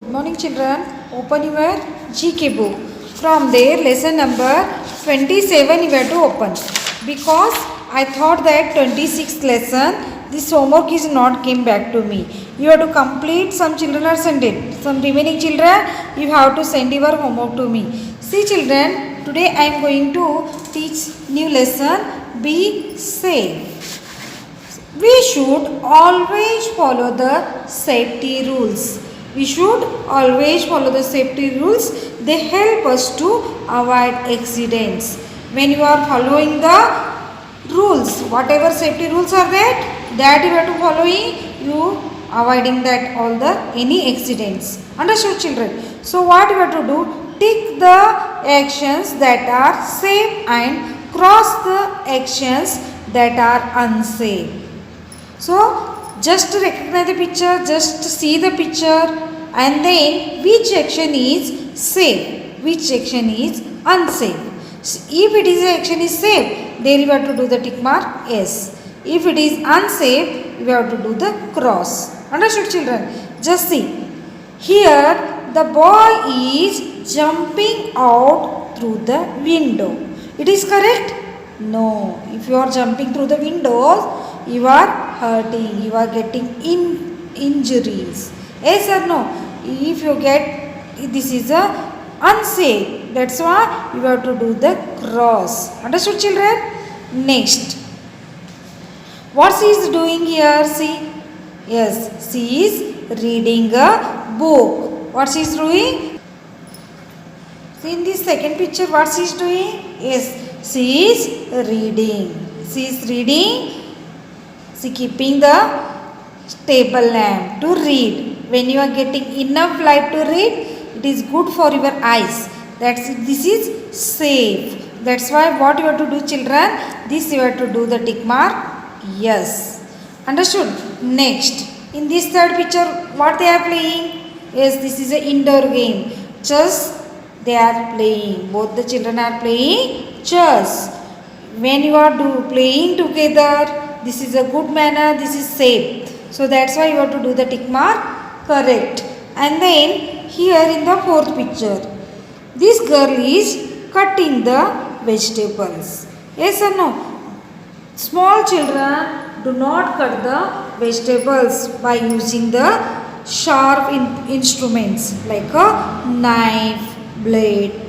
Good morning children. Open your GK book. From there lesson number 27 you have to open. Because I thought that 26th lesson this homework is not came back to me. You have to complete, some children are sent it. Some remaining children you have to send your homework to me. See children, today I am going to teach new lesson. Be safe. We should always follow the safety rules. We should always follow the safety rules. They help us to avoid accidents. When you are following the rules, whatever safety rules are there, that you have to following, you avoiding that all the any accidents. Understood children? So what you have to do? Tick the actions that are safe and cross the actions that are unsafe. So just recognize the picture, just see the picture and then which action is safe, which action is unsafe. So if it is action is safe, then you have to do the tick mark yes. If it is unsafe, you have to do the cross. Understood children? Just see. Here the boy is jumping out through the window. It is correct? No. If you are jumping through the windows, you are hurting, you are getting injuries. Yes or no? If you get, this is a unsafe. That's why you have to do the cross. Understood children? Next. What she is doing here? See? Yes, she is reading a book. What she is doing? See in this second picture what she is doing? Yes, she is reading. She is reading. See, keeping the table lamp to read. When you are getting enough light to read, it is good for your eyes. This is safe. That's why what you have to do children, this you have to do the tick mark yes. Understood? Next, in this third picture what they are playing? Yes, this is an indoor game. Chess they are playing. Both the children are playing chess. When you are playing together, this is a good manner, this is safe. So that's why you have to do the tick mark correct. And then here in the fourth picture, this girl is cutting the vegetables. Yes or no? Small children do not cut the vegetables by using the sharp instruments like a knife, blade.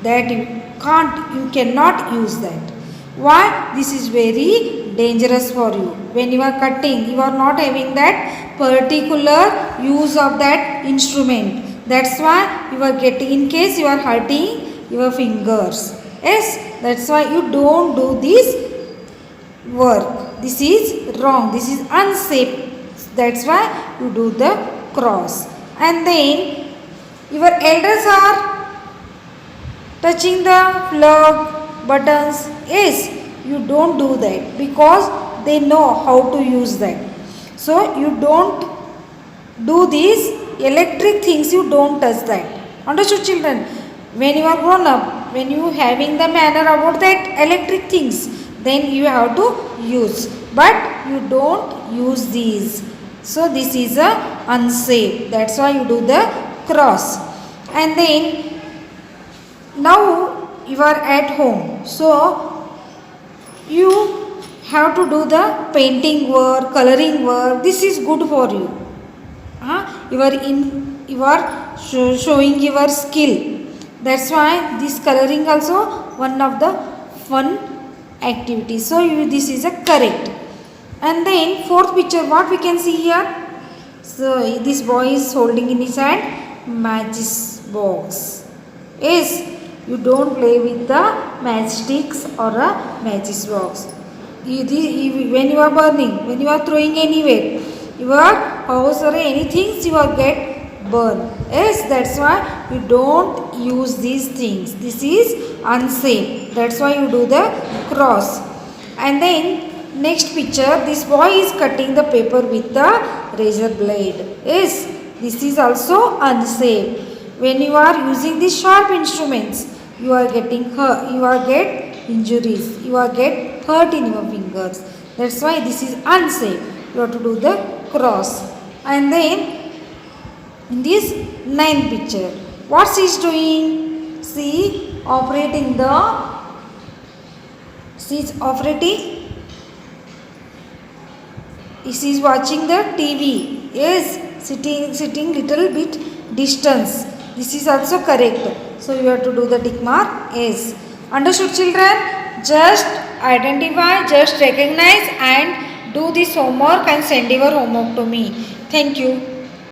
That you cannot use that. Why? This is very dangerous for you. When you are cutting, you are not having that particular use of that instrument. That's why you are getting, in case you are hurting your fingers. Yes, that's why you don't do this work. This is wrong. This is unsafe. That's why you do the cross. And then your elders are touching the plug buttons. Yes, you don't do that because they know how to use that. So you don't do these electric things, you don't touch that. Understood children? When you are grown up, when you having the manner about that electric things, then you have to use. But you don't use these. So this is a unsafe. That's why you do the cross. And then now you are at home. So you have to do the painting work, coloring work. This is good for you. You are showing your skill. That's why this coloring also one of the fun activities. So this is a correct. And then fourth picture, what we can see here? So this boy is holding in his hand matches box. Yes. You don't play with the matchsticks or a matches box. When you are burning, when you are throwing anywhere, your house or anything you will get burned. Yes, that's why you don't use these things. This is unsafe. That's why you do the cross. And then next picture, this boy is cutting the paper with the razor blade. Yes, this is also unsafe. When you are using these sharp instruments, you are getting hurt, you are get injuries, you are get hurt in your fingers. That's why this is unsafe. You have to do the cross. And then in this ninth picture. What she is doing? She operating the. She is operating. She is watching the TV. Yes, sitting little bit distance. This is also correct. So you have to do the tick mark. Yes. Understood, children? Just identify, just recognize and do this homework and send your homework to me. Thank you.